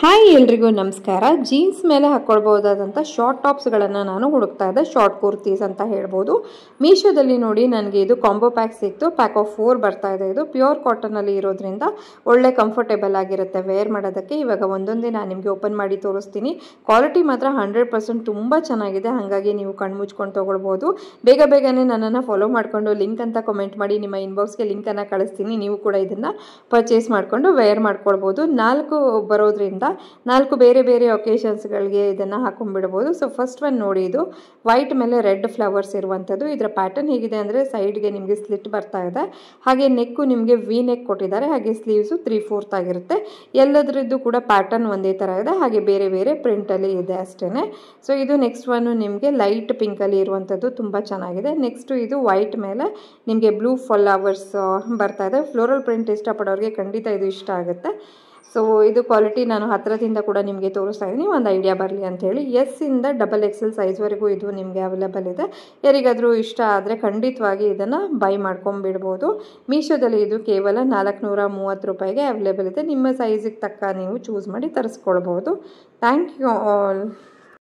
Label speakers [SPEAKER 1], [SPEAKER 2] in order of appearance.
[SPEAKER 1] Hi ಎಲ್ರಿಗೂ ನಮಸ್ಕಾರ. Jeans ಮೇಲೆ ಹಾಕ್ಕೊಳ್ಬಹುದಾದಂಥ ಶಾರ್ಟ್ ಟಾಪ್ಸ್ಗಳನ್ನು ನಾನು ಹುಡುಕ್ತಾ ಇದ್ದೆ, ಶಾರ್ಟ್ ಕುರ್ತೀಸ್ ಅಂತ ಹೇಳ್ಬೋದು. ಮೀಶೋದಲ್ಲಿ ನೋಡಿ ನನಗೆ ಇದು ಕಾಂಬೋ ಪ್ಯಾಕ್ ಸಿಕ್ತು. ಪ್ಯಾಕ್ ಆಫ್ 4 ಬರ್ತಾ ಇದೆ. ಇದು ಪ್ಯೂರ್ ಕಾಟನಲ್ಲಿ ಇರೋದ್ರಿಂದ ಒಳ್ಳೆ ಕಂಫರ್ಟೇಬಲ್ ಆಗಿರುತ್ತೆ ವೇರ್ ಮಾಡೋದಕ್ಕೆ. ಇವಾಗ ಒಂದೊಂದೇ ನಾನು ನಿಮಗೆ ಓಪನ್ ಮಾಡಿ ತೋರಿಸ್ತೀನಿ. ಕ್ವಾಲಿಟಿ ಮಾತ್ರ 100% ತುಂಬ ಚೆನ್ನಾಗಿದೆ, ಹಾಗಾಗಿ ನೀವು ಕಣ್ಣು ಮುಚ್ಕೊಂಡು ತೊಗೊಳ್ಬೋದು. ಬೇಗನೆ ನನ್ನನ್ನು ಫಾಲೋ ಮಾಡಿಕೊಂಡು ಲಿಂಕ್ ಅಂತ ಕಮೆಂಟ್ ಮಾಡಿ, ನಿಮ್ಮ ಇನ್ಬಾಕ್ಸ್ಗೆ ಲಿಂಕನ್ನು ಕಳಿಸ್ತೀನಿ. ನೀವು ಕೂಡ ಇದನ್ನು ಪರ್ಚೇಸ್ ಮಾಡಿಕೊಂಡು ವೇರ್ ಮಾಡ್ಕೊಳ್ಬೋದು. 4 ಬರೋದ್ರಿಂದ 4 ಬೇರೆ ಬೇರೆ ಒಕೇಶನ್ಸ್ಗಳಿಗೆ ಇದನ್ನು ಹಾಕೊಂಡ್ಬಿಡ್ಬೋದು. ಸೊ ಫಸ್ಟ್ ಒನ್ ನೋಡಿ, ಇದು ವೈಟ್ ಮೇಲೆ ರೆಡ್ ಫ್ಲವರ್ಸ್ ಇರುವಂಥದ್ದು. ಇದರ ಪ್ಯಾಟರ್ನ್ ಹೇಗಿದೆ ಅಂದರೆ ಸೈಡ್ಗೆ ನಿಮಗೆ ಸ್ಲಿಟ್ ಬರ್ತಾ ಇದೆ, ಹಾಗೆ ನೆಕ್ಕು ನಿಮಗೆ ವಿ ನೆಕ್ ಕೊಟ್ಟಿದ್ದಾರೆ, ಹಾಗೆ ಸ್ಲೀವ್ಸು 3/4 ಆಗಿರುತ್ತೆ. ಎಲ್ಲದರದ್ದು ಕೂಡ ಪ್ಯಾಟರ್ನ್ ಒಂದೇ ಥರ ಇದೆ, ಹಾಗೆ ಬೇರೆ ಬೇರೆ ಪ್ರಿಂಟಲ್ಲಿ ಇದೆ ಅಷ್ಟೇ. ಸೊ ಇದು ನೆಕ್ಸ್ಟ್ ಒನ್ನು ನಿಮಗೆ ಲೈಟ್ ಪಿಂಕಲ್ಲಿ ಇರುವಂಥದ್ದು, ತುಂಬ ಚೆನ್ನಾಗಿದೆ. ನೆಕ್ಸ್ಟು ಇದು ವೈಟ್ ಮೇಲೆ ನಿಮಗೆ ಬ್ಲೂ ಫ್ಲವರ್ಸ್ ಬರ್ತಾ ಇದೆ. ಫ್ಲೋರಲ್ ಪ್ರಿಂಟ್ ಇಷ್ಟಪಡೋರಿಗೆ ಖಂಡಿತ ಇದು ಇಷ್ಟ ಆಗುತ್ತೆ. ಸೊ ಇದು ಕ್ವಾಲಿಟಿ ನಾನು ಹತ್ತಿರದಿಂದ ಕೂಡ ನಿಮಗೆ ತೋರಿಸ್ತಾ ಇದ್ದೀನಿ, ಒಂದು ಐಡಿಯಾ ಬರಲಿ ಅಂಥೇಳಿ. ಎಸ್ಸಿಂದ XXL ಸೈಜ್ವರೆಗೂ ಇದು ನಿಮಗೆ ಅವೈಲೇಬಲ್ ಇದೆ. ಯಾರಿಗಾದರೂ ಇಷ್ಟ ಆದರೆ ಖಂಡಿತವಾಗಿ ಇದನ್ನು ಬೈ ಮಾಡ್ಕೊಂಬಿಡ್ಬೋದು. ಮೀಶೋದಲ್ಲಿ ಇದು ಕೇವಲ 430 ರೂಪಾಯಿಗೆ ಅವೈಲೇಬಲ್ ಇದೆ. ನಿಮ್ಮ ಸೈಜಿಗೆ ತಕ್ಕ ನೀವು ಚೂಸ್ ಮಾಡಿ ತರಿಸ್ಕೊಳ್ಬೋದು. Thank you all.